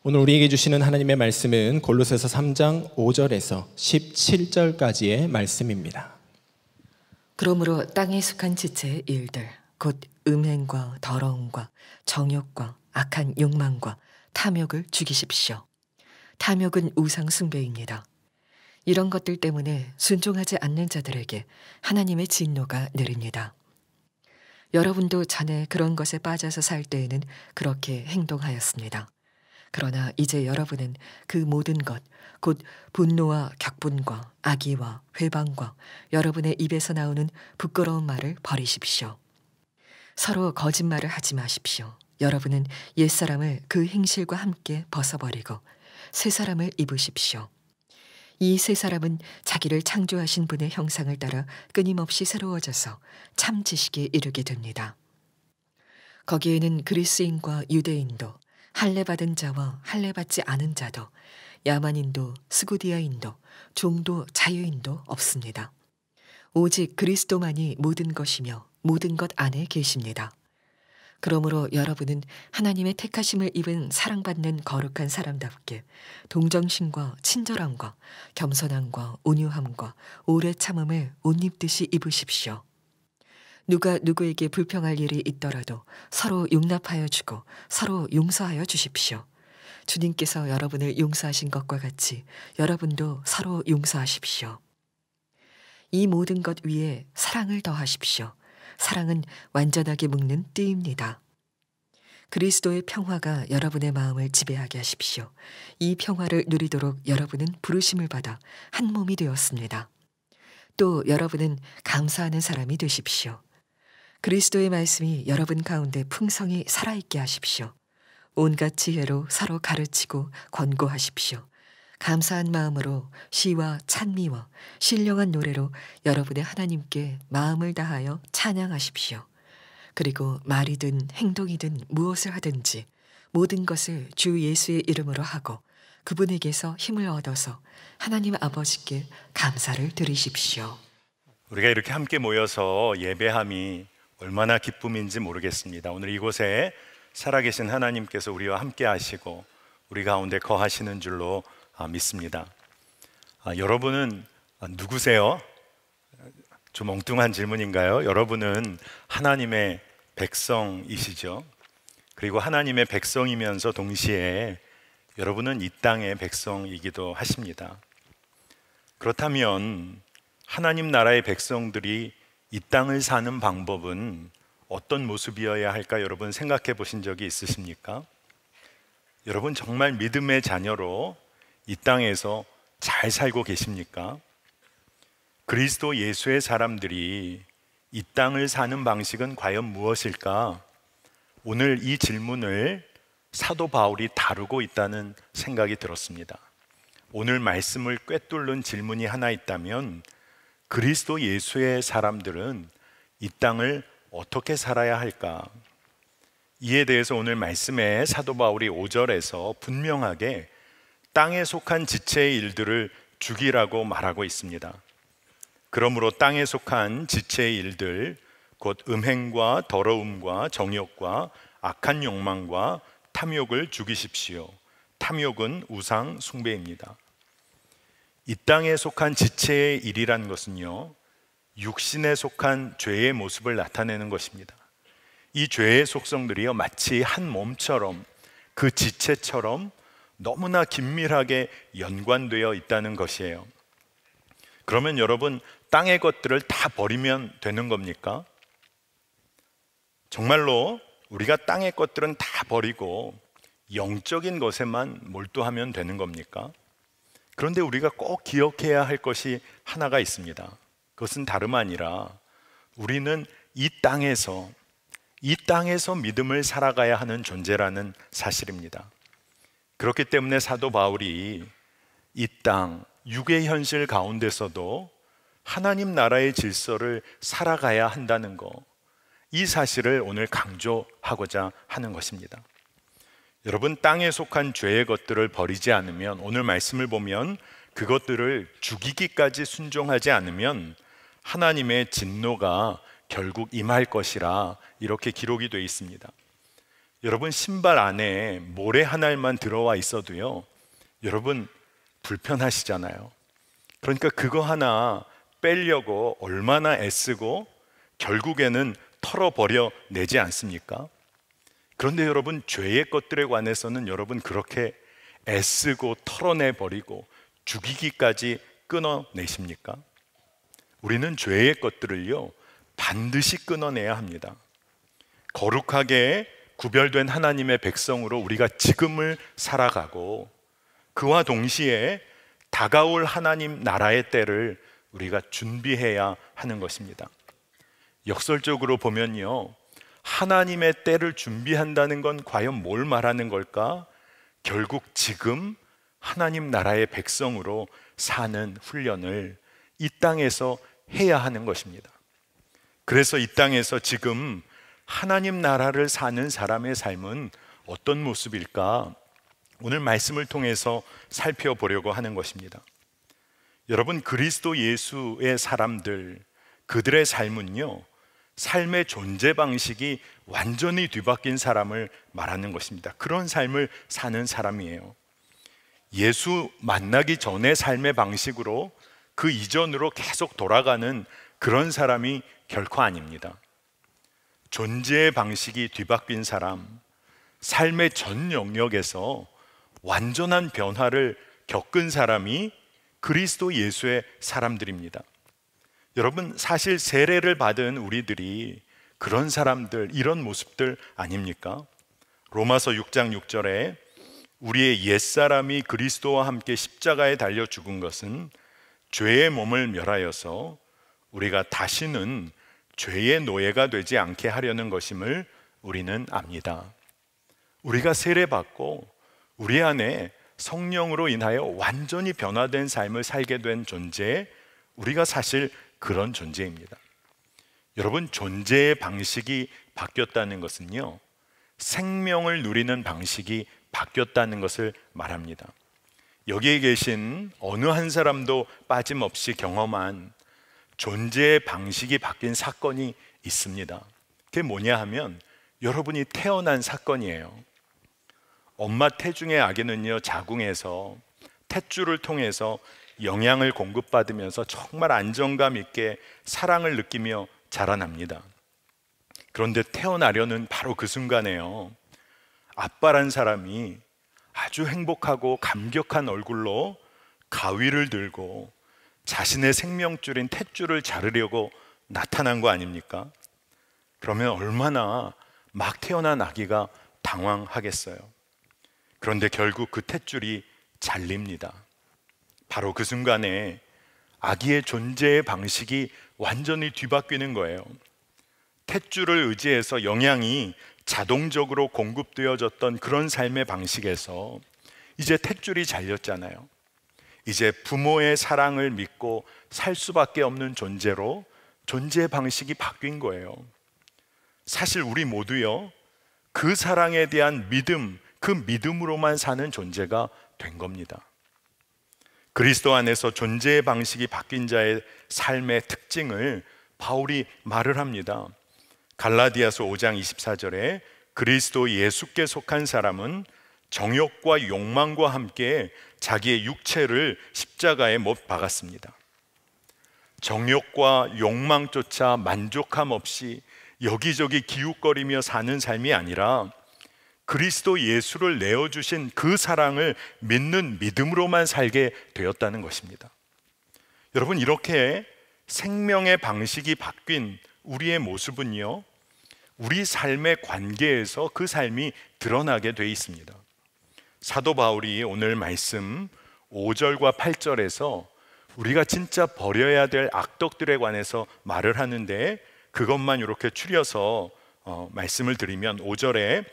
오늘 우리에게 주시는 하나님의 말씀은 골로새서 3장 5절에서 17절까지의 말씀입니다. 그러므로 땅에 속한 지체의 일들 곧 음행과 더러움과 정욕과 악한 욕망과 탐욕을 죽이십시오. 탐욕은 우상 숭배입니다. 이런 것들 때문에 순종하지 않는 자들에게 하나님의 진노가 내립니다. 여러분도 전에 그런 것에 빠져서 살 때에는 그렇게 행동하였습니다. 그러나 이제 여러분은 그 모든 것, 곧 분노와 격분과 악의와 회방과 여러분의 입에서 나오는 부끄러운 말을 버리십시오. 서로 거짓말을 하지 마십시오. 여러분은 옛사람을 그 행실과 함께 벗어버리고 새 사람을 입으십시오. 이 새 사람은 자기를 창조하신 분의 형상을 따라 끊임없이 새로워져서 참 지식에 이르게 됩니다. 거기에는 그리스인과 유대인도 할례받은 자와 할례받지 않은 자도 야만인도 스구디아인도 종도 자유인도 없습니다. 오직 그리스도만이 모든 것이며 모든 것 안에 계십니다. 그러므로 여러분은 하나님의 택하심을 입은 사랑받는 거룩한 사람답게 동정심과 친절함과 겸손함과 온유함과 오래 참음을 옷 입듯이 입으십시오. 누가 누구에게 불평할 일이 있더라도 서로 용납하여 주고 서로 용서하여 주십시오. 주님께서 여러분을 용서하신 것과 같이 여러분도 서로 용서하십시오. 이 모든 것 위에 사랑을 더하십시오. 사랑은 완전하게 묶는 띠입니다. 그리스도의 평화가 여러분의 마음을 지배하게 하십시오. 이 평화를 누리도록 여러분은 부르심을 받아 한 몸이 되었습니다. 또 여러분은 감사하는 사람이 되십시오. 그리스도의 말씀이 여러분 가운데 풍성히 살아있게 하십시오. 온갖 지혜로 서로 가르치고 권고하십시오. 감사한 마음으로 시와 찬미와 신령한 노래로 여러분의 하나님께 마음을 다하여 찬양하십시오. 그리고 말이든 행동이든 무엇을 하든지 모든 것을 주 예수의 이름으로 하고 그분에게서 힘을 얻어서 하나님 아버지께 감사를 드리십시오. 우리가 이렇게 함께 모여서 예배함이 얼마나 기쁨인지 모르겠습니다. 오늘 이곳에 살아계신 하나님께서 우리와 함께 하시고 우리 가운데 거하시는 줄로 믿습니다. 여러분은 누구세요? 좀 엉뚱한 질문인가요? 여러분은 하나님의 백성이시죠. 그리고 하나님의 백성이면서 동시에 여러분은 이 땅의 백성이기도 하십니다. 그렇다면 하나님 나라의 백성들이 이 땅을 사는 방법은 어떤 모습이어야 할까 여러분 생각해 보신 적이 있으십니까? 여러분 정말 믿음의 자녀로 이 땅에서 잘 살고 계십니까? 그리스도 예수의 사람들이 이 땅을 사는 방식은 과연 무엇일까? 오늘 이 질문을 사도 바울이 다루고 있다는 생각이 들었습니다. 오늘 말씀을 꿰뚫는 질문이 하나 있다면 그리스도 예수의 사람들은 이 땅을 어떻게 살아야 할까? 이에 대해서 오늘 말씀에 사도 바울이 5절에서 분명하게 땅에 속한 지체의 일들을 죽이라고 말하고 있습니다. 그러므로 땅에 속한 지체의 일들 곧 음행과 더러움과 정욕과 악한 욕망과 탐욕을 죽이십시오. 탐욕은 우상 숭배입니다. 이 땅에 속한 지체의 일이란 것은요, 육신에 속한 죄의 모습을 나타내는 것입니다. 이 죄의 속성들이요 마치 한 몸처럼 그 지체처럼 너무나 긴밀하게 연관되어 있다는 것이에요. 그러면 여러분 땅의 것들을 다 버리면 되는 겁니까? 정말로 우리가 땅의 것들은 다 버리고 영적인 것에만 몰두하면 되는 겁니까? 그런데 우리가 꼭 기억해야 할 것이 하나가 있습니다. 그것은 다름 아니라 우리는 이 땅에서 믿음을 살아가야 하는 존재라는 사실입니다. 그렇기 때문에 사도 바울이 이 땅, 육의 현실 가운데서도 하나님 나라의 질서를 살아가야 한다는 것, 이 사실을 오늘 강조하고자 하는 것입니다. 여러분, 땅에 속한 죄의 것들을 버리지 않으면, 오늘 말씀을 보면 그것들을 죽이기까지 순종하지 않으면 하나님의 진노가 결국 임할 것이라 이렇게 기록이 되어 있습니다. 여러분 신발 안에 모래 한 알만 들어와 있어도요, 여러분 불편하시잖아요. 그러니까 그거 하나 빼려고 얼마나 애쓰고 결국에는 털어버려 내지 않습니까? 그런데 여러분, 죄의 것들에 관해서는 여러분 그렇게 애쓰고 털어내버리고 죽이기까지 끊어내십니까? 우리는 죄의 것들을요, 반드시 끊어내야 합니다. 거룩하게 구별된 하나님의 백성으로 우리가 지금을 살아가고, 그와 동시에 다가올 하나님 나라의 때를 우리가 준비해야 하는 것입니다. 역설적으로 보면요, 하나님의 때를 준비한다는 건 과연 뭘 말하는 걸까? 결국 지금 하나님 나라의 백성으로 사는 훈련을 이 땅에서 해야 하는 것입니다. 그래서 이 땅에서 지금 하나님 나라를 사는 사람의 삶은 어떤 모습일까? 오늘 말씀을 통해서 살펴보려고 하는 것입니다. 여러분, 그리스도 예수의 사람들, 그들의 삶은요, 삶의 존재 방식이 완전히 뒤바뀐 사람을 말하는 것입니다. 그런 삶을 사는 사람이에요. 예수 만나기 전의 삶의 방식으로 그 이전으로 계속 돌아가는 그런 사람이 결코 아닙니다. 존재의 방식이 뒤바뀐 사람, 삶의 전 영역에서 완전한 변화를 겪은 사람이 그리스도 예수의 사람들입니다. 여러분, 사실 세례를 받은 우리들이 그런 사람들, 이런 모습들 아닙니까? 로마서 6장 6절에 우리의 옛사람이 그리스도와 함께 십자가에 달려 죽은 것은 죄의 몸을 멸하여서 우리가 다시는 죄의 노예가 되지 않게 하려는 것임을 우리는 압니다. 우리가 세례받고 우리 안에 성령으로 인하여 완전히 변화된 삶을 살게 된 존재, 우리가 사실 그런 존재입니다. 여러분, 존재의 방식이 바뀌었다는 것은요, 생명을 누리는 방식이 바뀌었다는 것을 말합니다. 여기에 계신 어느 한 사람도 빠짐없이 경험한 존재의 방식이 바뀐 사건이 있습니다. 그게 뭐냐 하면 여러분이 태어난 사건이에요. 엄마 태중의 아기는요, 자궁에서 탯줄을 통해서 영양을 공급받으면서 정말 안정감 있게 사랑을 느끼며 자라납니다. 그런데 태어나려는 바로 그 순간에요, 아빠란 사람이 아주 행복하고 감격한 얼굴로 가위를 들고 자신의 생명줄인 탯줄을 자르려고 나타난 거 아닙니까? 그러면 얼마나 막 태어난 아기가 당황하겠어요. 그런데 결국 그 탯줄이 잘립니다. 바로 그 순간에 아기의 존재의 방식이 완전히 뒤바뀌는 거예요. 탯줄을 의지해서 영양이 자동적으로 공급되어졌던 그런 삶의 방식에서 이제 탯줄이 잘렸잖아요. 이제 부모의 사랑을 믿고 살 수밖에 없는 존재로 존재 방식이 바뀐 거예요. 사실 우리 모두요, 그 사랑에 대한 믿음, 그 믿음으로만 사는 존재가 된 겁니다. 그리스도 안에서 존재의 방식이 바뀐 자의 삶의 특징을 바울이 말을 합니다. 갈라디아서 5장 24절에 그리스도 예수께 속한 사람은 정욕과 욕망과 함께 자기의 육체를 십자가에 못 박았습니다. 정욕과 욕망조차 만족함 없이 여기저기 기웃거리며 사는 삶이 아니라 그리스도 예수를 내어주신 그 사랑을 믿는 믿음으로만 살게 되었다는 것입니다. 여러분, 이렇게 생명의 방식이 바뀐 우리의 모습은요, 우리 삶의 관계에서 그 삶이 드러나게 돼 있습니다. 사도 바울이 오늘 말씀 5절과 8절에서 우리가 진짜 버려야 될 악덕들에 관해서 말을 하는데, 그것만 이렇게 추려서 말씀을 드리면 5절에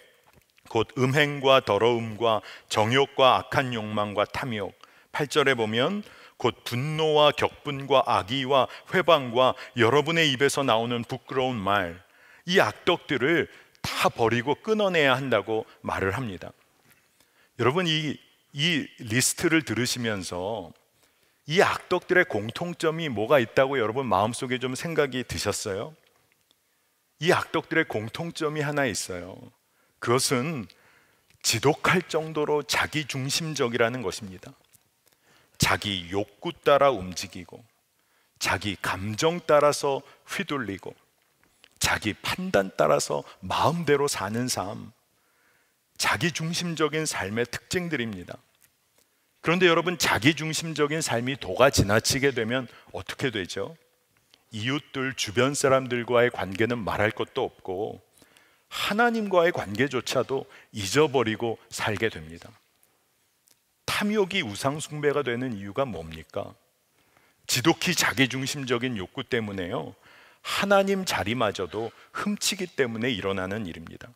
곧 음행과 더러움과 정욕과 악한 욕망과 탐욕, 8절에 보면 곧 분노와 격분과 악의와 회방과 여러분의 입에서 나오는 부끄러운 말, 이 악덕들을 다 버리고 끊어내야 한다고 말을 합니다. 여러분, 이 리스트를 들으시면서 이 악덕들의 공통점이 뭐가 있다고 여러분 마음속에 좀 생각이 드셨어요? 이 악덕들의 공통점이 하나 있어요. 그것은 지독할 정도로 자기 중심적이라는 것입니다. 자기 욕구 따라 움직이고, 자기 감정 따라서 휘둘리고, 자기 판단 따라서 마음대로 사는 삶, 자기 중심적인 삶의 특징들입니다. 그런데 여러분, 자기 중심적인 삶이 도가 지나치게 되면 어떻게 되죠? 이웃들, 주변 사람들과의 관계는 말할 것도 없고 하나님과의 관계조차도 잊어버리고 살게 됩니다. 탐욕이 우상 숭배가 되는 이유가 뭡니까? 지독히 자기중심적인 욕구 때문에요, 하나님 자리마저도 훔치기 때문에 일어나는 일입니다.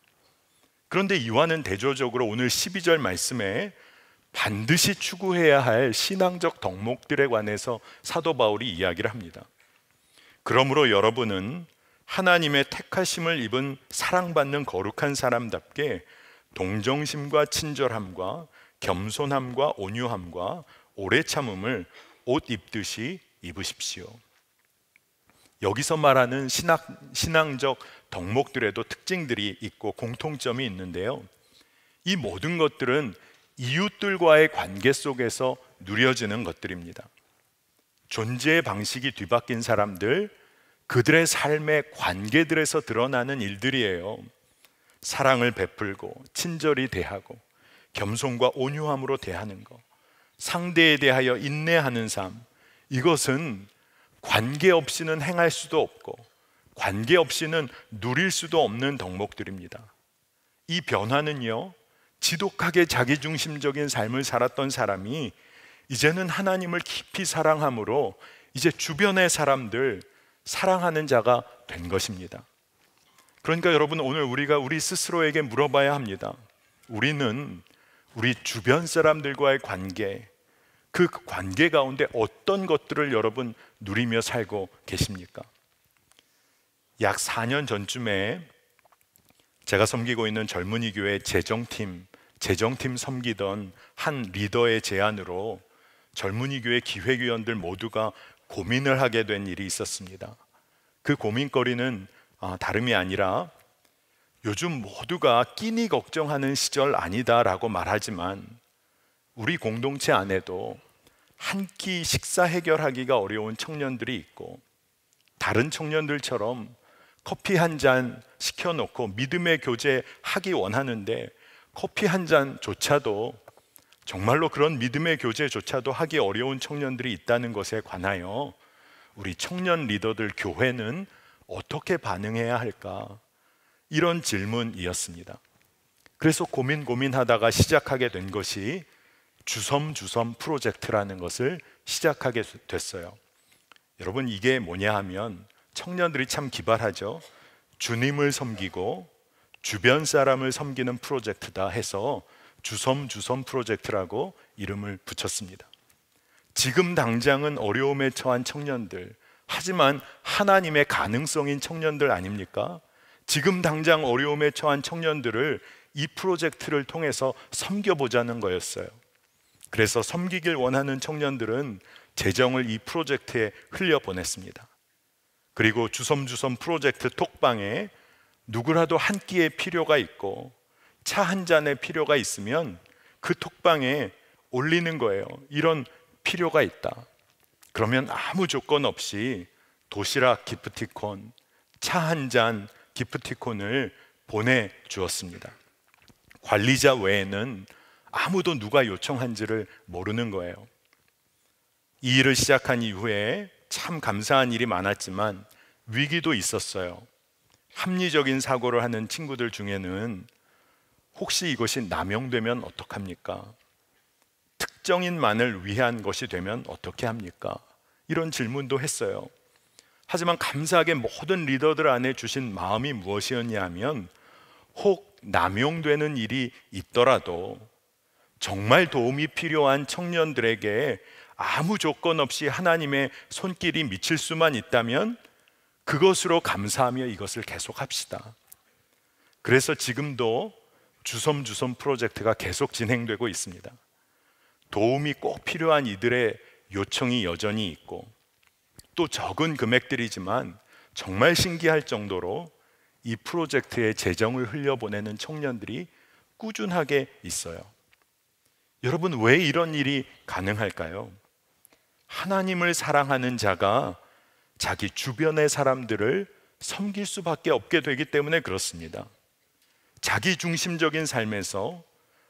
그런데 이와는 대조적으로 오늘 12절 말씀에 반드시 추구해야 할 신앙적 덕목들에 관해서 사도 바울이 이야기를 합니다. 그러므로 여러분은 하나님의 택하심을 입은 사랑받는 거룩한 사람답게 동정심과 친절함과 겸손함과 온유함과 오래 참음을 옷 입듯이 입으십시오. 여기서 말하는 신앙적 덕목들에도 특징들이 있고 공통점이 있는데요, 이 모든 것들은 이웃들과의 관계 속에서 누려지는 것들입니다. 존재의 방식이 뒤바뀐 사람들, 그들의 삶의 관계들에서 드러나는 일들이에요. 사랑을 베풀고 친절히 대하고 겸손과 온유함으로 대하는 것, 상대에 대하여 인내하는 삶, 이것은 관계 없이는 행할 수도 없고 관계 없이는 누릴 수도 없는 덕목들입니다. 이 변화는요, 지독하게 자기중심적인 삶을 살았던 사람이 이제는 하나님을 깊이 사랑함으로 이제 주변의 사람들 사랑하는 자가 된 것입니다. 그러니까 여러분, 오늘 우리가 우리 스스로에게 물어봐야 합니다. 우리는 우리 주변 사람들과의 관계, 그 관계 가운데 어떤 것들을 여러분 누리며 살고 계십니까? 약 4년 전쯤에 제가 섬기고 있는 젊은이 교회 재정팀 섬기던 한 리더의 제안으로 젊은이 교회 기획위원들 모두가 고민을 하게 된 일이 있었습니다. 그 고민거리는 다름이 아니라 요즘 모두가 끼니 걱정하는 시절 아니다라고 말하지만 우리 공동체 안에도 한 끼 식사 해결하기가 어려운 청년들이 있고, 다른 청년들처럼 커피 한 잔 시켜놓고 믿음의 교제 하기 원하는데 커피 한 잔조차도, 정말로 그런 믿음의 교제조차도 하기 어려운 청년들이 있다는 것에 관하여 우리 청년 리더들, 교회는 어떻게 반응해야 할까? 이런 질문이었습니다. 그래서 고민하다가 시작하게 된 것이 주섬주섬 프로젝트라는 것을 시작하게 됐어요. 여러분, 이게 뭐냐 하면 청년들이 참 기발하죠. 주님을 섬기고 주변 사람을 섬기는 프로젝트다 해서 주섬주섬 프로젝트라고 이름을 붙였습니다. 지금 당장은 어려움에 처한 청년들, 하지만 하나님의 가능성인 청년들 아닙니까? 지금 당장 어려움에 처한 청년들을 이 프로젝트를 통해서 섬겨보자는 거였어요. 그래서 섬기길 원하는 청년들은 재정을 이 프로젝트에 흘려보냈습니다. 그리고 주섬주섬 프로젝트 톡방에 누구라도 한 끼의 필요가 있고 차 한 잔의 필요가 있으면 그 톡방에 올리는 거예요. 이런 필요가 있다. 그러면 아무 조건 없이 도시락 기프티콘, 차 한 잔 기프티콘을 보내주었습니다. 관리자 외에는 아무도 누가 요청한지를 모르는 거예요. 이 일을 시작한 이후에 참 감사한 일이 많았지만 위기도 있었어요. 합리적인 사고를 하는 친구들 중에는 혹시 이것이 남용되면 어떡합니까? 특정인만을 위한 것이 되면 어떻게 합니까? 이런 질문도 했어요. 하지만 감사하게 모든 리더들 안에 주신 마음이 무엇이었냐 하면, 혹 남용되는 일이 있더라도 정말 도움이 필요한 청년들에게 아무 조건 없이 하나님의 손길이 미칠 수만 있다면 그것으로 감사하며 이것을 계속합시다. 그래서 지금도 주섬주섬 프로젝트가 계속 진행되고 있습니다. 도움이 꼭 필요한 이들의 요청이 여전히 있고, 또 적은 금액들이지만 정말 신기할 정도로 이 프로젝트에 재정을 흘려보내는 청년들이 꾸준하게 있어요. 여러분, 왜 이런 일이 가능할까요? 하나님을 사랑하는 자가 자기 주변의 사람들을 섬길 수밖에 없게 되기 때문에 그렇습니다. 자기 중심적인 삶에서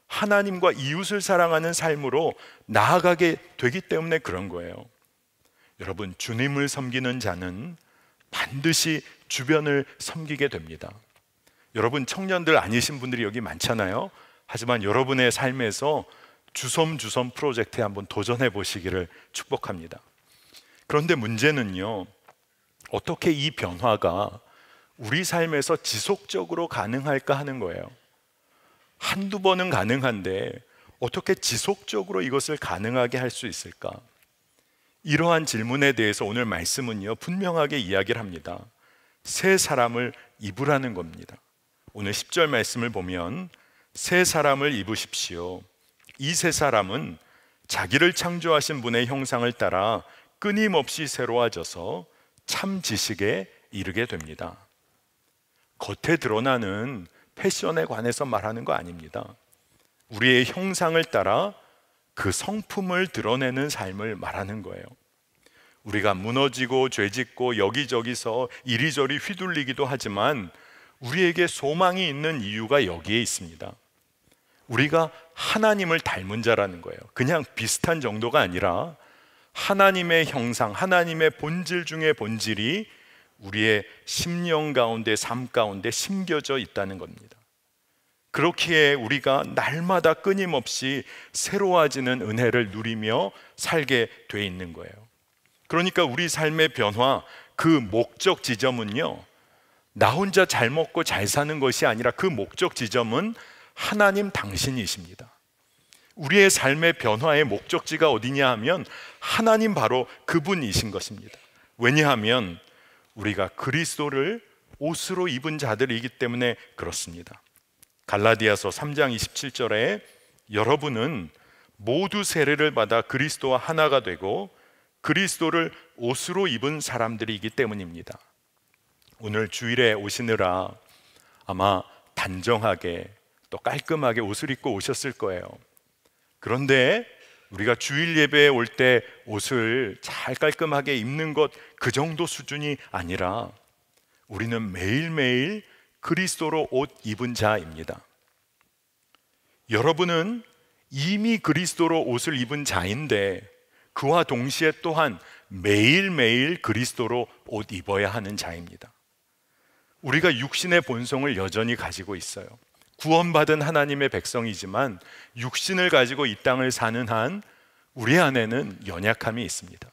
하나님과 이웃을 사랑하는 삶으로 나아가게 되기 때문에 그런 거예요. 여러분, 주님을 섬기는 자는 반드시 주변을 섬기게 됩니다. 여러분, 청년들 아니신 분들이 여기 많잖아요. 하지만 여러분의 삶에서 주섬주섬 프로젝트에 한번 도전해 보시기를 축복합니다. 그런데 문제는요, 어떻게 이 변화가 우리 삶에서 지속적으로 가능할까 하는 거예요. 한두 번은 가능한데 어떻게 지속적으로 이것을 가능하게 할 수 있을까? 이러한 질문에 대해서 오늘 말씀은요, 분명하게 이야기를 합니다. 새 사람을 입으라는 겁니다. 오늘 10절 말씀을 보면 새 사람을 입으십시오. 이 새 사람은 자기를 창조하신 분의 형상을 따라 끊임없이 새로워져서 참 지식에 이르게 됩니다. 겉에 드러나는 패션에 관해서 말하는 거 아닙니다. 우리의 형상을 따라 그 성품을 드러내는 삶을 말하는 거예요. 우리가 무너지고 죄짓고 여기저기서 이리저리 휘둘리기도 하지만 우리에게 소망이 있는 이유가 여기에 있습니다. 우리가 하나님을 닮은 자라는 거예요. 그냥 비슷한 정도가 아니라 하나님의 형상, 하나님의 본질 중에 본질이 우리의 심령 가운데, 삶 가운데 심겨져 있다는 겁니다. 그렇기에 우리가 날마다 끊임없이 새로워지는 은혜를 누리며 살게 돼 있는 거예요. 그러니까 우리 삶의 변화, 그 목적 지점은요, 나 혼자 잘 먹고 잘 사는 것이 아니라 그 목적 지점은 하나님 당신이십니다. 우리의 삶의 변화의 목적지가 어디냐 하면 하나님 바로 그분이신 것입니다. 왜냐하면 우리가 그리스도를 옷으로 입은 자들이기 때문에 그렇습니다. 갈라디아서 3장 27절에 여러분은 모두 세례를 받아 그리스도와 하나가 되고 그리스도를 옷으로 입은 사람들이기 때문입니다. 오늘 주일에 오시느라 아마 단정하게 또 깔끔하게 옷을 입고 오셨을 거예요. 그런데 우리가 주일 예배에 올 때 옷을 잘 깔끔하게 입는 것 그 정도 수준이 아니라 우리는 매일매일 그리스도로 옷 입은 자입니다. 여러분은 이미 그리스도로 옷을 입은 자인데 그와 동시에 또한 매일매일 그리스도로 옷 입어야 하는 자입니다. 우리가 육신의 본성을 여전히 가지고 있어요. 구원받은 하나님의 백성이지만 육신을 가지고 이 땅을 사는 한 우리 안에는 연약함이 있습니다.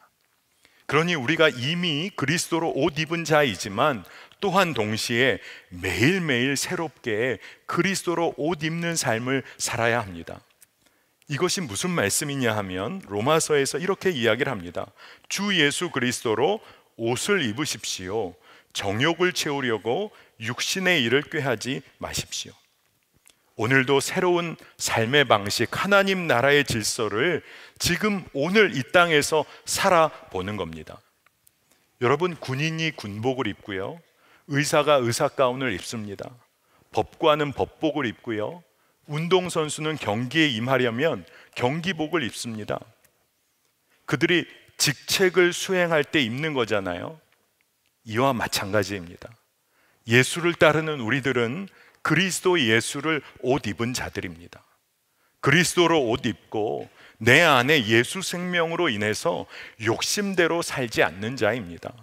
그러니 우리가 이미 그리스도로 옷 입은 자이지만 또한 동시에 매일매일 새롭게 그리스도로 옷 입는 삶을 살아야 합니다. 이것이 무슨 말씀이냐 하면 로마서에서 이렇게 이야기를 합니다. 주 예수 그리스도로 옷을 입으십시오. 정욕을 채우려고 육신의 일을 꾀하지 마십시오. 오늘도 새로운 삶의 방식, 하나님 나라의 질서를 지금 오늘 이 땅에서 살아보는 겁니다. 여러분, 군인이 군복을 입고요, 의사가 의사가운을 입습니다. 법관은 법복을 입고요, 운동선수는 경기에 임하려면 경기복을 입습니다. 그들이 직책을 수행할 때 입는 거잖아요. 이와 마찬가지입니다. 예수를 따르는 우리들은 그리스도 예수를 옷 입은 자들입니다. 그리스도로 옷 입고 내 안에 예수 생명으로 인해서 욕심대로 살지 않는 자입니다.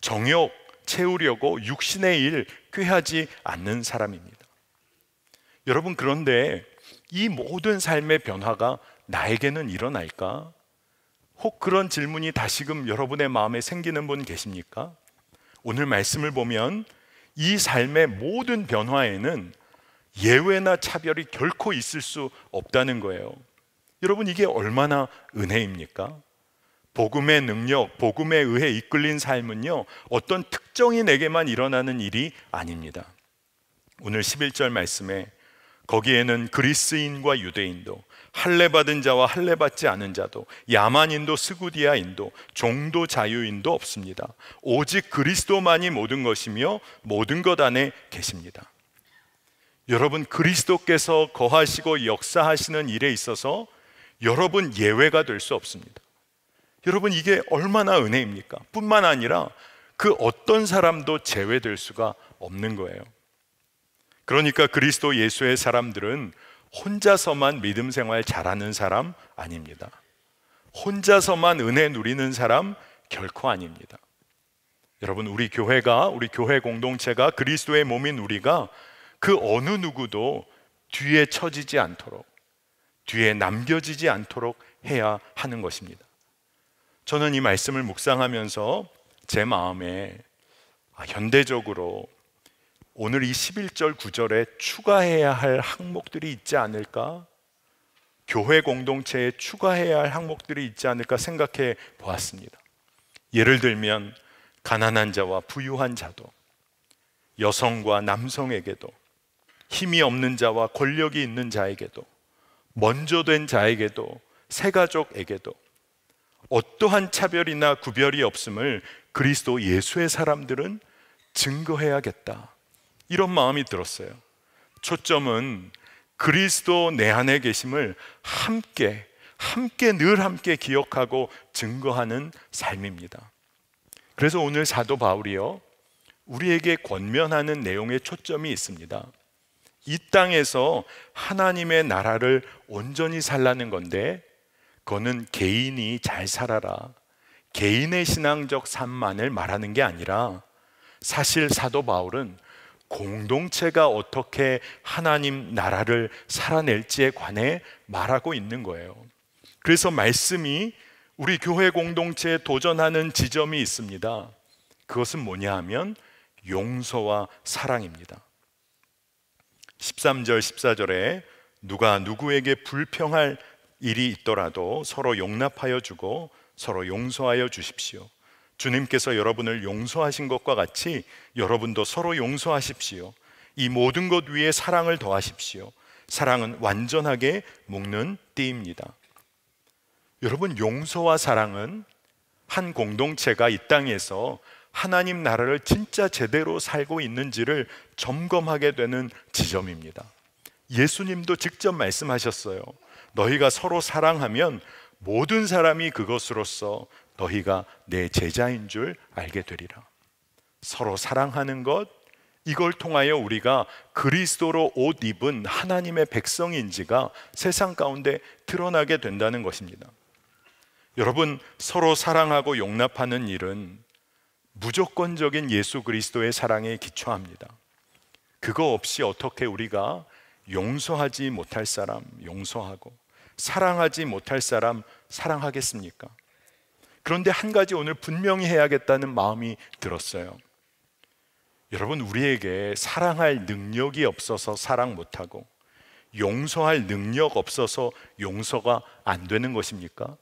정욕 채우려고 육신의 일 꾀하지 않는 사람입니다. 여러분, 그런데 이 모든 삶의 변화가 나에게는 일어날까? 혹 그런 질문이 다시금 여러분의 마음에 생기는 분 계십니까? 오늘 말씀을 보면 이 삶의 모든 변화에는 예외나 차별이 결코 있을 수 없다는 거예요. 여러분, 이게 얼마나 은혜입니까? 복음의 능력, 복음에 의해 이끌린 삶은요, 어떤 특정인에게만 일어나는 일이 아닙니다. 오늘 11절 말씀에 거기에는 그리스인과 유대인도 할례받은 자와 할례받지 않은 자도, 야만인도 스구디아인도, 종도 자유인도 없습니다. 오직 그리스도만이 모든 것이며 모든 것 안에 계십니다. 여러분, 그리스도께서 거하시고 역사하시는 일에 있어서 여러분 예외가 될 수 없습니다. 여러분, 이게 얼마나 은혜입니까? 뿐만 아니라 그 어떤 사람도 제외될 수가 없는 거예요. 그러니까 그리스도 예수의 사람들은 혼자서만 믿음 생활 잘하는 사람 아닙니다. 혼자서만 은혜 누리는 사람 결코 아닙니다. 여러분, 우리 교회 공동체가, 그리스도의 몸인 우리가 그 어느 누구도 뒤에 처지지 않도록, 뒤에 남겨지지 않도록 해야 하는 것입니다. 저는 이 말씀을 묵상하면서 제 마음에 현대적으로 오늘 이 11절 9절에 추가해야 할 항목들이 있지 않을까? 교회 공동체에 추가해야 할 항목들이 있지 않을까 생각해 보았습니다. 예를 들면 가난한 자와 부유한 자도, 여성과 남성에게도, 힘이 없는 자와 권력이 있는 자에게도, 먼저 된 자에게도, 새가족에게도 어떠한 차별이나 구별이 없음을 그리스도 예수의 사람들은 증거해야겠다, 이런 마음이 들었어요. 초점은 그리스도 내 안에 계심을 함께 늘 함께 기억하고 증거하는 삶입니다. 그래서 오늘 사도 바울이요, 우리에게 권면하는 내용의 초점이 있습니다. 이 땅에서 하나님의 나라를 온전히 살라는 건데, 그거는 개인이 잘 살아라, 개인의 신앙적 삶만을 말하는 게 아니라, 사실 사도 바울은 공동체가 어떻게 하나님 나라를 살아낼지에 관해 말하고 있는 거예요. 그래서 말씀이 우리 교회 공동체에 도전하는 지점이 있습니다. 그것은 뭐냐 하면 용서와 사랑입니다. 13절 14절에 누가 누구에게 불평할 일이 있더라도 서로 용납하여 주고 서로 용서하여 주십시오. 주님께서 여러분을 용서하신 것과 같이 여러분도 서로 용서하십시오. 이 모든 것 위에 사랑을 더하십시오. 사랑은 완전하게 묶는 띠입니다. 여러분, 용서와 사랑은 한 공동체가 이 땅에서 하나님 나라를 진짜 제대로 살고 있는지를 점검하게 되는 지점입니다. 예수님도 직접 말씀하셨어요. 너희가 서로 사랑하면 모든 사람이 그것으로써 너희가 내 제자인 줄 알게 되리라. 서로 사랑하는 것, 이걸 통하여 우리가 그리스도로 옷 입은 하나님의 백성인지가 세상 가운데 드러나게 된다는 것입니다. 여러분, 서로 사랑하고 용납하는 일은 무조건적인 예수 그리스도의 사랑에 기초합니다. 그거 없이 어떻게 우리가 용서하지 못할 사람 용서하고 사랑하지 못할 사람 사랑하겠습니까? 그런데 한 가지 오늘 분명히 해야겠다는 마음이 들었어요. 여러분, 우리에게 사랑할 능력이 없어서 사랑 못하고 용서할 능력 없어서 용서가 안 되는 것입니까?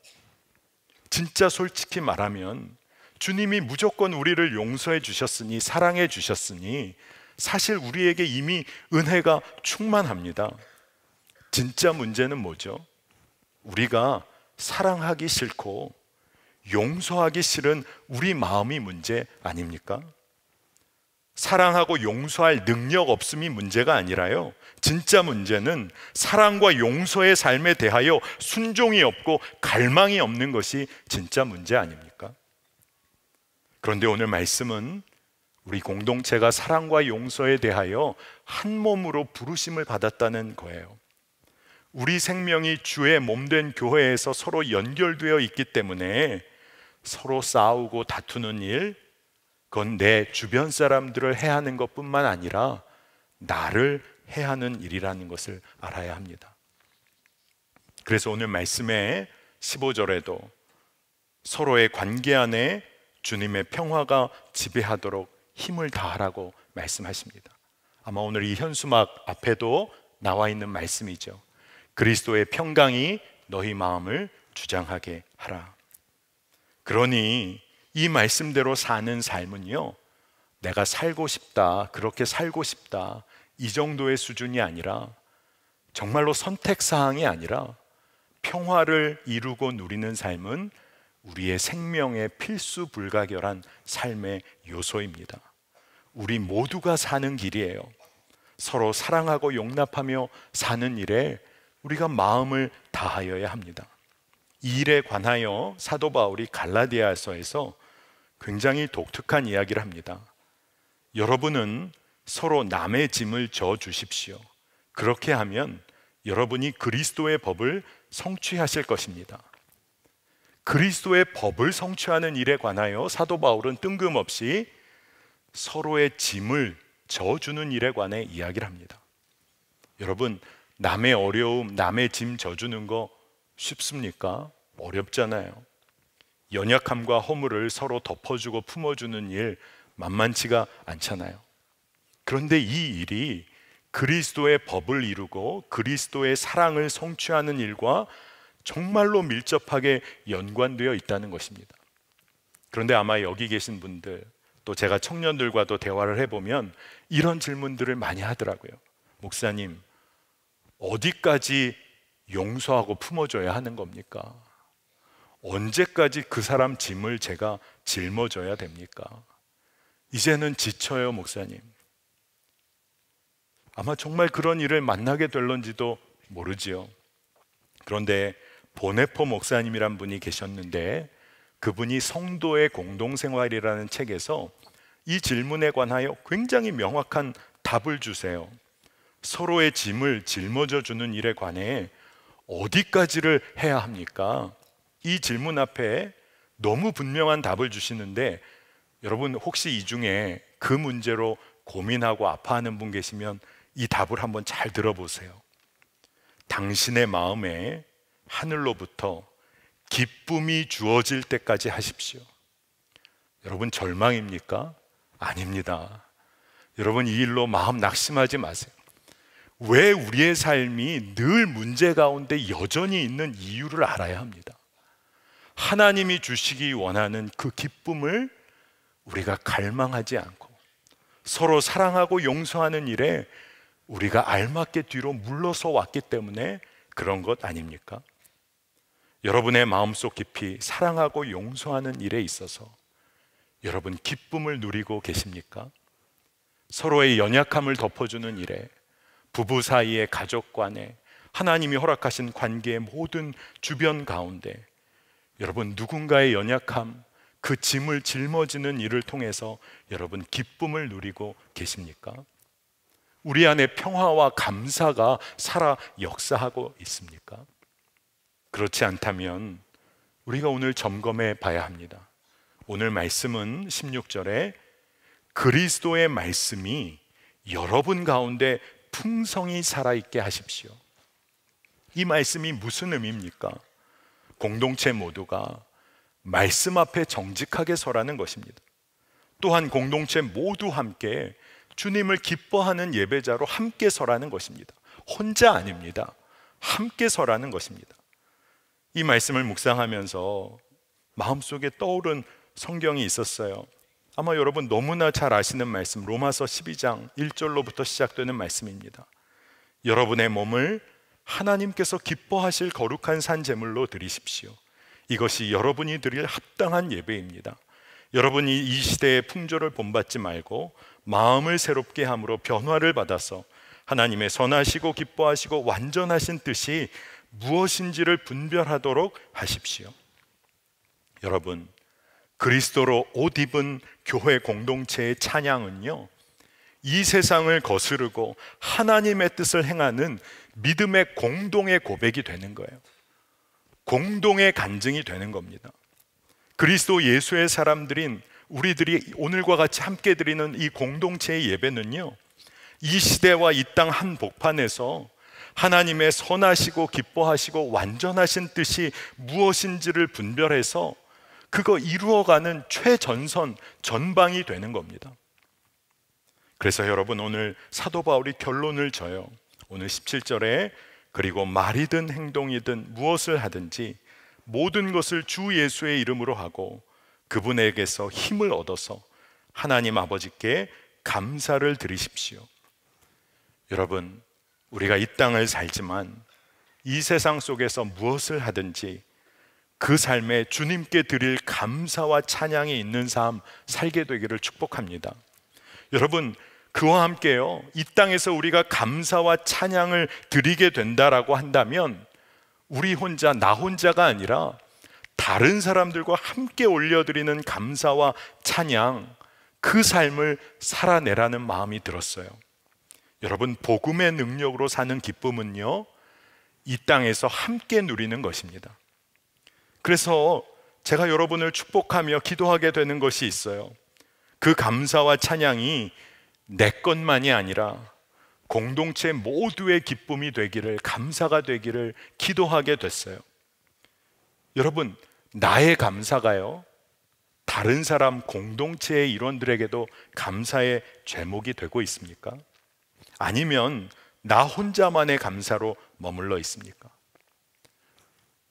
진짜 솔직히 말하면 주님이 무조건 우리를 용서해 주셨으니, 사랑해 주셨으니 사실 우리에게 이미 은혜가 충만합니다. 진짜 문제는 뭐죠? 우리가 사랑하기 싫고 용서하기 싫은 우리 마음이 문제 아닙니까? 사랑하고 용서할 능력 없음이 문제가 아니라요, 진짜 문제는 사랑과 용서의 삶에 대하여 순종이 없고 갈망이 없는 것이 진짜 문제 아닙니까? 그런데 오늘 말씀은 우리 공동체가 사랑과 용서에 대하여 한 몸으로 부르심을 받았다는 거예요. 우리 생명이 주의 몸된 교회에서 서로 연결되어 있기 때문에 서로 싸우고 다투는 일, 그건 내 주변 사람들을 해하는 것뿐만 아니라 나를 해하는 일이라는 것을 알아야 합니다. 그래서 오늘 말씀의 15절에도 서로의 관계 안에 주님의 평화가 지배하도록 힘을 다하라고 말씀하십니다. 아마 오늘 이 현수막 앞에도 나와 있는 말씀이죠. 그리스도의 평강이 너희 마음을 주장하게 하라. 그러니 이 말씀대로 사는 삶은요, 내가 살고 싶다, 그렇게 살고 싶다, 이 정도의 수준이 아니라, 정말로 선택사항이 아니라 평화를 이루고 누리는 삶은 우리의 생명의 필수 불가결한 삶의 요소입니다. 우리 모두가 사는 길이에요. 서로 사랑하고 용납하며 사는 일에 우리가 마음을 다하여야 합니다. 이 일에 관하여 사도 바울이 갈라디아서에서 굉장히 독특한 이야기를 합니다. 여러분은 서로 남의 짐을 져 주십시오. 그렇게 하면 여러분이 그리스도의 법을 성취하실 것입니다. 그리스도의 법을 성취하는 일에 관하여 사도 바울은 뜬금없이 서로의 짐을 져주는 일에 관해 이야기를 합니다. 여러분, 남의 어려움, 남의 짐 져주는 거 쉽습니까? 어렵잖아요. 연약함과 허물을 서로 덮어주고 품어주는 일 만만치가 않잖아요. 그런데 이 일이 그리스도의 법을 이루고 그리스도의 사랑을 성취하는 일과 정말로 밀접하게 연관되어 있다는 것입니다. 그런데 아마 여기 계신 분들, 또 제가 청년들과도 대화를 해보면 이런 질문들을 많이 하더라고요. 목사님, 어디까지 용서하고 품어줘야 하는 겁니까? 언제까지 그 사람 짐을 제가 짊어져야 됩니까? 이제는 지쳐요, 목사님. 아마 정말 그런 일을 만나게 될런지도 모르지요. 그런데 보네포 목사님이란 분이 계셨는데 그분이 성도의 공동생활이라는 책에서 이 질문에 관하여 굉장히 명확한 답을 주세요. 서로의 짐을 짊어져 주는 일에 관해 어디까지를 해야 합니까? 이 질문 앞에 너무 분명한 답을 주시는데, 여러분 혹시 이 중에 그 문제로 고민하고 아파하는 분 계시면 이 답을 한번 잘 들어보세요. 당신의 마음에 하늘로부터 기쁨이 주어질 때까지 하십시오. 여러분, 절망입니까? 아닙니다. 여러분, 이 일로 마음 낙심하지 마세요. 왜 우리의 삶이 늘 문제 가운데 여전히 있는 이유를 알아야 합니다. 하나님이 주시기 원하는 그 기쁨을 우리가 갈망하지 않고 서로 사랑하고 용서하는 일에 우리가 알맞게 뒤로 물러서 왔기 때문에 그런 것 아닙니까? 여러분의 마음속 깊이 사랑하고 용서하는 일에 있어서 여러분 기쁨을 누리고 계십니까? 서로의 연약함을 덮어주는 일에, 부부 사이의 가족 간에, 하나님이 허락하신 관계의 모든 주변 가운데 여러분 누군가의 연약함, 그 짐을 짊어지는 일을 통해서 여러분 기쁨을 누리고 계십니까? 우리 안에 평화와 감사가 살아 역사하고 있습니까? 그렇지 않다면 우리가 오늘 점검해 봐야 합니다. 오늘 말씀은 16절에 그리스도의 말씀이 여러분 가운데 풍성히 살아있게 하십시오. 이 말씀이 무슨 의미입니까? 공동체 모두가 말씀 앞에 정직하게 서라는 것입니다. 또한 공동체 모두 함께 주님을 기뻐하는 예배자로 함께 서라는 것입니다. 혼자 아닙니다. 함께 서라는 것입니다. 이 말씀을 묵상하면서 마음속에 떠오른 성경이 있었어요. 아마 여러분 너무나 잘 아시는 말씀, 로마서 12장 1절로부터 시작되는 말씀입니다. 여러분의 몸을 하나님께서 기뻐하실 거룩한 산 제물로 드리십시오. 이것이 여러분이 드릴 합당한 예배입니다. 여러분이 이 시대의 풍조를 본받지 말고 마음을 새롭게 함으로 변화를 받아서 하나님의 선하시고 기뻐하시고 완전하신 뜻이 무엇인지를 분별하도록 하십시오. 여러분, 그리스도로 옷 입은 교회 공동체의 찬양은요, 이 세상을 거스르고 하나님의 뜻을 행하는 믿음의 공동의 고백이 되는 거예요. 공동의 간증이 되는 겁니다. 그리스도 예수의 사람들인 우리들이 오늘과 같이 함께 드리는 이 공동체의 예배는요, 이 시대와 이 땅 한복판에서 하나님의 선하시고 기뻐하시고 완전하신 뜻이 무엇인지를 분별해서 그거 이루어가는 최전선 전방이 되는 겁니다. 그래서 여러분, 오늘 사도 바울이 결론을 져요. 오늘 17절에 그리고 말이든 행동이든 무엇을 하든지 모든 것을 주 예수의 이름으로 하고 그분에게서 힘을 얻어서 하나님 아버지께 감사를 드리십시오. 여러분, 우리가 이 땅을 살지만 이 세상 속에서 무엇을 하든지 그 삶에 주님께 드릴 감사와 찬양이 있는 삶 살게 되기를 축복합니다. 여러분, 그와 함께요, 이 땅에서 우리가 감사와 찬양을 드리게 된다라고 한다면 우리 혼자, 나 혼자가 아니라 다른 사람들과 함께 올려드리는 감사와 찬양, 그 삶을 살아내라는 마음이 들었어요. 여러분, 복음의 능력으로 사는 기쁨은요, 이 땅에서 함께 누리는 것입니다. 그래서 제가 여러분을 축복하며 기도하게 되는 것이 있어요. 그 감사와 찬양이 내 것만이 아니라 공동체 모두의 기쁨이 되기를, 감사가 되기를 기도하게 됐어요. 여러분, 나의 감사가요, 다른 사람 공동체의 일원들에게도 감사의 제목이 되고 있습니까? 아니면 나 혼자만의 감사로 머물러 있습니까?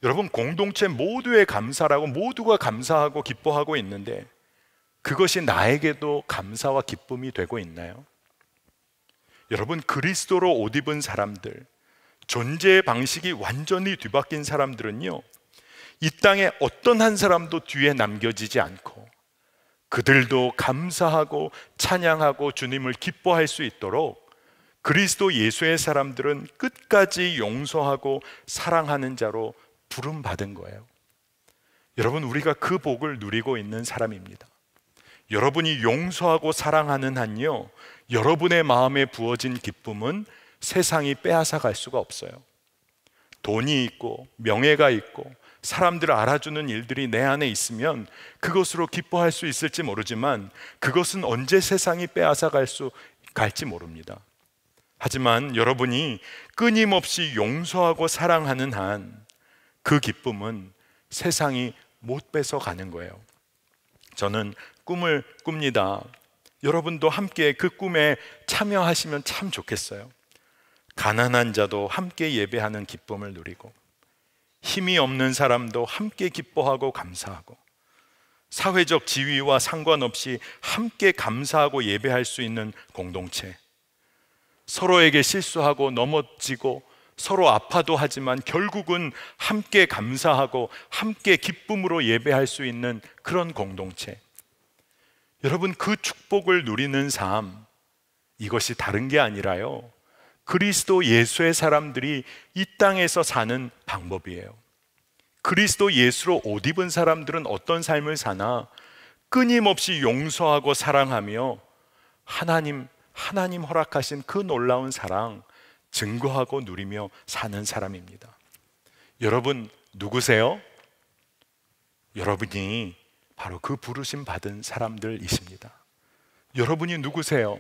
여러분, 공동체 모두의 감사라고 모두가 감사하고 기뻐하고 있는데 그것이 나에게도 감사와 기쁨이 되고 있나요? 여러분, 그리스도로 옷 입은 사람들, 존재의 방식이 완전히 뒤바뀐 사람들은요, 이 땅에 어떤 한 사람도 뒤에 남겨지지 않고 그들도 감사하고 찬양하고 주님을 기뻐할 수 있도록 그리스도 예수의 사람들은 끝까지 용서하고 사랑하는 자로 부름받은 거예요. 여러분, 우리가 그 복을 누리고 있는 사람입니다. 여러분이 용서하고 사랑하는 한요, 여러분의 마음에 부어진 기쁨은 세상이 빼앗아 갈 수가 없어요. 돈이 있고 명예가 있고 사람들을 알아주는 일들이 내 안에 있으면 그것으로 기뻐할 수 있을지 모르지만 그것은 언제 세상이 빼앗아 갈지 모릅니다. 하지만 여러분이 끊임없이 용서하고 사랑하는 한 그 기쁨은 세상이 못 뺏어 가는 거예요. 저는 꿈을 꿉니다. 여러분도 함께 그 꿈에 참여하시면 참 좋겠어요. 가난한 자도 함께 예배하는 기쁨을 누리고, 힘이 없는 사람도 함께 기뻐하고 감사하고, 사회적 지위와 상관없이 함께 감사하고 예배할 수 있는 공동체, 서로에게 실수하고 넘어지고 서로 아파도 하지만 결국은 함께 감사하고 함께 기쁨으로 예배할 수 있는 그런 공동체. 여러분, 그 축복을 누리는 삶, 이것이 다른 게 아니라요, 그리스도 예수의 사람들이 이 땅에서 사는 방법이에요. 그리스도 예수로 옷 입은 사람들은 어떤 삶을 사나? 끊임없이 용서하고 사랑하며 하나님 허락하신 그 놀라운 사랑 증거하고 누리며 사는 사람입니다. 여러분, 누구세요? 여러분이 바로 그 부르심 받은 사람들이십니다. 여러분이 누구세요?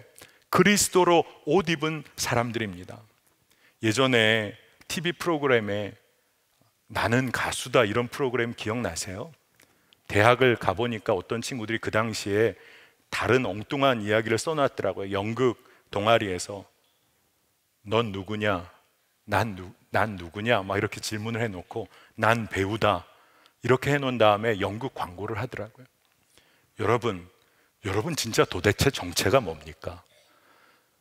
그리스도로 옷 입은 사람들입니다. 예전에 TV 프로그램에 나는 가수다, 이런 프로그램 기억나세요? 대학을 가보니까 어떤 친구들이 그 당시에 다른 엉뚱한 이야기를 써놨더라고요. 연극 동아리에서 넌 누구냐? 난 누구냐? 막 이렇게 질문을 해놓고 난 배우다 이렇게 해놓은 다음에 연극 광고를 하더라고요. 여러분 진짜 도대체 정체가 뭡니까?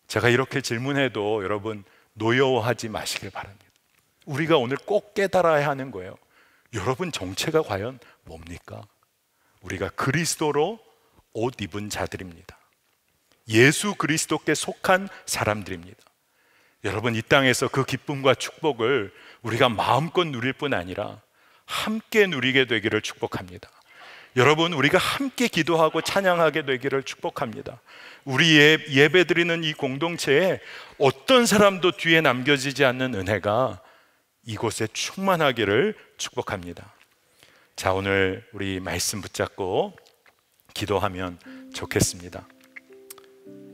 제가 이렇게 질문해도 여러분 노여워하지 마시길 바랍니다. 우리가 오늘 꼭 깨달아야 하는 거예요. 여러분 정체가 과연 뭡니까? 우리가 그리스도로 옷 입은 자들입니다. 예수 그리스도께 속한 사람들입니다. 여러분, 이 땅에서 그 기쁨과 축복을 우리가 마음껏 누릴 뿐 아니라 함께 누리게 되기를 축복합니다. 여러분, 우리가 함께 기도하고 찬양하게 되기를 축복합니다. 우리 예배드리는 이 공동체에 어떤 사람도 뒤에 남겨지지 않는 은혜가 이곳에 충만하기를 축복합니다. 자, 오늘 우리 말씀 붙잡고 기도하면 좋겠습니다.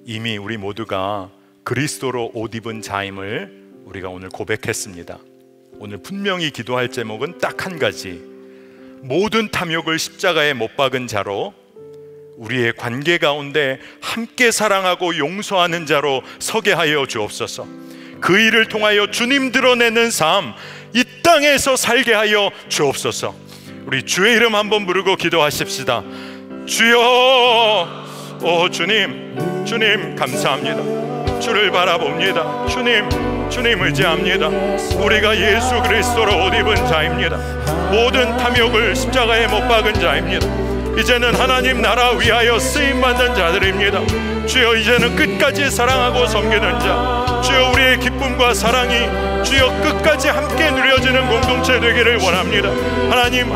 이미 우리 모두가 그리스도로 옷 입은 자임을 우리가 오늘 고백했습니다. 오늘 분명히 기도할 제목은 딱 한 가지, 모든 탐욕을 십자가에 못 박은 자로 우리의 관계 가운데 함께 사랑하고 용서하는 자로 서게 하여 주옵소서. 그 일을 통하여 주님 드러내는 삶 이 땅에서 살게 하여 주옵소서. 우리 주의 이름 한번 부르고 기도하십시다. 주여, 주님 감사합니다. 주를 바라봅니다. 주님 의지합니다. 우리가 예수 그리스도로 옷 입은 자입니다. 모든 탐욕을 십자가에 못 박은 자입니다. 이제는 하나님 나라 위하여 쓰임받는 자들입니다. 주여, 이제는 끝까지 사랑하고 섬기는 자, 주여, 우리의 기쁨과 사랑이 주여 끝까지 함께 누려지는 공동체 되기를 원합니다.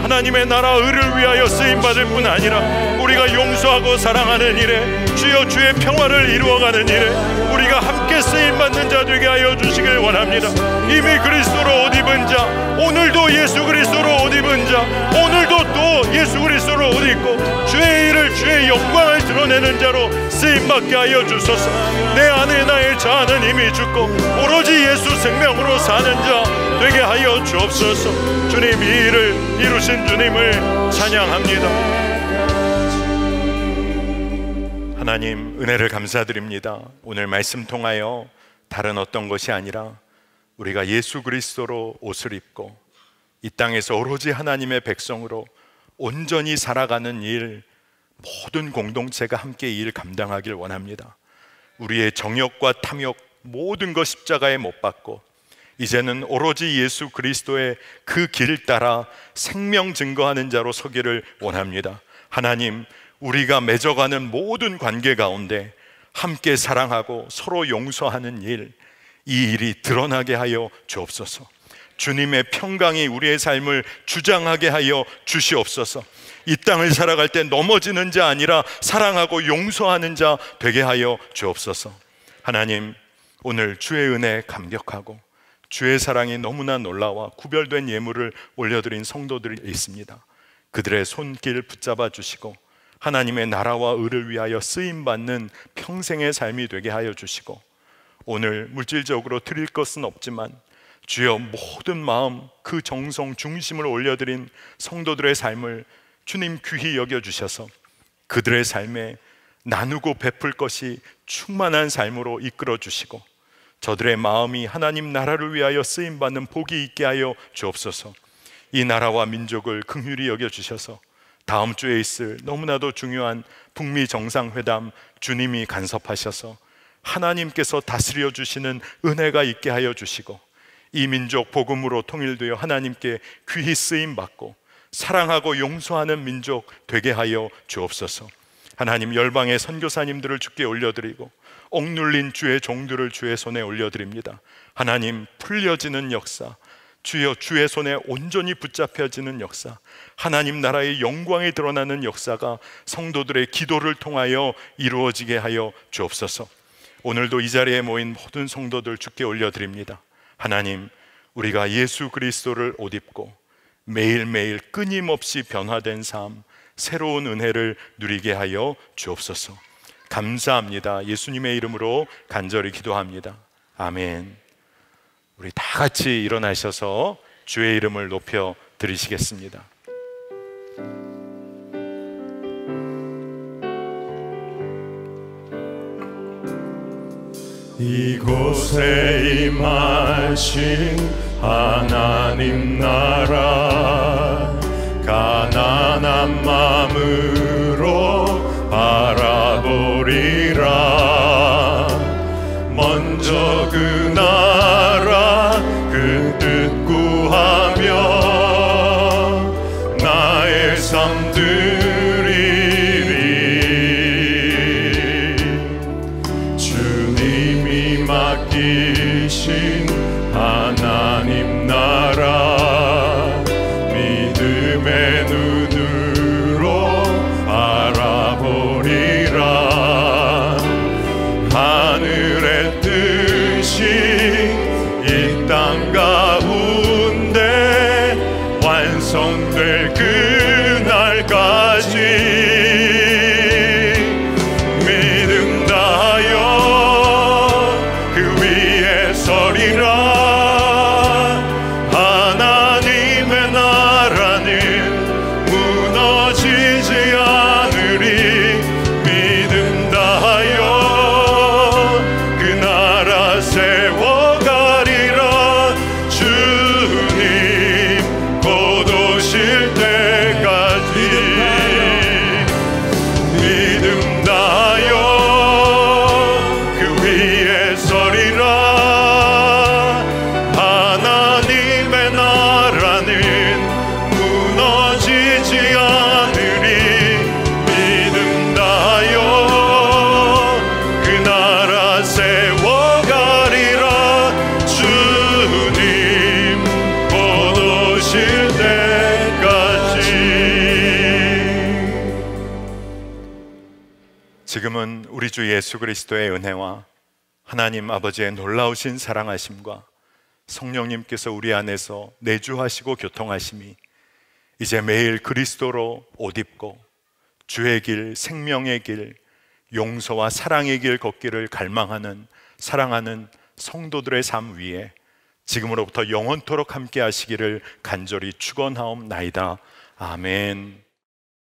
하나님의 나라 의를 위하여 쓰임받을 뿐 아니라 우리가 용서하고 사랑하는 일에 주여 주의 평화를 이루어가는 일에 우리가 함께 쓰임받는 자 되게 하여 주시길 원합니다. 이미 그리스도로 옷 입은 자, 오늘도 예수 그리스도로 옷 입은 자, 오늘도 또 예수 그리스도로 옷 입고 주의 일을, 주의 영광을 드러내는 자로 쓰임받게 하여 주소서. 내 안에 나의 자아는 이미 죽고 오로지 예수 생명으로 사는 자 되게 하여 주옵소서. 주님, 이 일을 이루신 주님을 찬양합니다. 하나님, 은혜를 감사드립니다. 오늘 말씀 통하여 다른 어떤 것이 아니라 우리가 예수 그리스도로 옷을 입고 이 땅에서 오로지 하나님의 백성으로 온전히 살아가는 일, 모든 공동체가 함께 이 일 감당하길 원합니다. 우리의 정욕과 탐욕 모든 것 십자가에 못 박고 이제는 오로지 예수 그리스도의 그 길 따라 생명 증거하는 자로 서기를 원합니다. 하나님, 우리가 맺어가는 모든 관계 가운데 함께 사랑하고 서로 용서하는 일, 이 일이 드러나게 하여 주옵소서. 주님의 평강이 우리의 삶을 주장하게 하여 주시옵소서. 이 땅을 살아갈 때 넘어지는 자 아니라 사랑하고 용서하는 자 되게 하여 주옵소서. 하나님, 오늘 주의 은혜에 감격하고 주의 사랑이 너무나 놀라워 구별된 예물을 올려드린 성도들이 있습니다. 그들의 손길 붙잡아 주시고 하나님의 나라와 의를 위하여 쓰임받는 평생의 삶이 되게 하여 주시고, 오늘 물질적으로 드릴 것은 없지만 주여 모든 마음 그 정성 중심을 올려드린 성도들의 삶을 주님 귀히 여겨주셔서 그들의 삶에 나누고 베풀 것이 충만한 삶으로 이끌어 주시고 저들의 마음이 하나님 나라를 위하여 쓰임받는 복이 있게 하여 주옵소서. 이 나라와 민족을 긍휼히 여겨주셔서 다음 주에 있을 너무나도 중요한 북미 정상회담 주님이 간섭하셔서 하나님께서 다스려 주시는 은혜가 있게 하여 주시고 이 민족 복음으로 통일되어 하나님께 귀히 쓰임받고 사랑하고 용서하는 민족 되게 하여 주옵소서. 하나님, 열방의 선교사님들을 주께 올려드리고 억눌린 주의 종들을 주의 손에 올려드립니다. 하나님, 풀려지는 역사, 주여 주의 손에 온전히 붙잡혀지는 역사, 하나님 나라의 영광이 드러나는 역사가 성도들의 기도를 통하여 이루어지게 하여 주옵소서. 오늘도 이 자리에 모인 모든 성도들 주께 올려드립니다. 하나님, 우리가 예수 그리스도를 옷 입고 매일매일 끊임없이 변화된 삶, 새로운 은혜를 누리게 하여 주옵소서. 감사합니다. 예수님의 이름으로 간절히 기도합니다. 아멘. 우리 다 같이 일어나셔서 주의 이름을 높여 드리시겠습니다. 이곳에 임하신 하나님 나라, 가난한 마음으로 바라보리라. 먼저 그 나라 그 뜻 구하며 나의 삶 드리리. 주님이 맡기신 하나님 나라 믿음의 눈으로 바라보리라. 하늘의 뜻이 이 땅 가운데 완성될 그날까지 믿음 다하여 그 위에 서리라. 하나님의 나라는 무너지지 않으리. 믿음 다하여 그 나라 세워가리라. 주님 곧 오실 때까지 지금은 우리 주 예수 그리스도의 은혜와 하나님 아버지의 놀라우신 사랑하심과 성령님께서 우리 안에서 내주하시고 교통하심이 이제 매일 그리스도로 옷 입고 주의 길, 생명의 길, 용서와 사랑의 길 걷기를 갈망하는, 사랑하는 성도들의 삶 위에 지금으로부터 영원토록 함께 하시기를 간절히 축원하옵나이다. 아멘.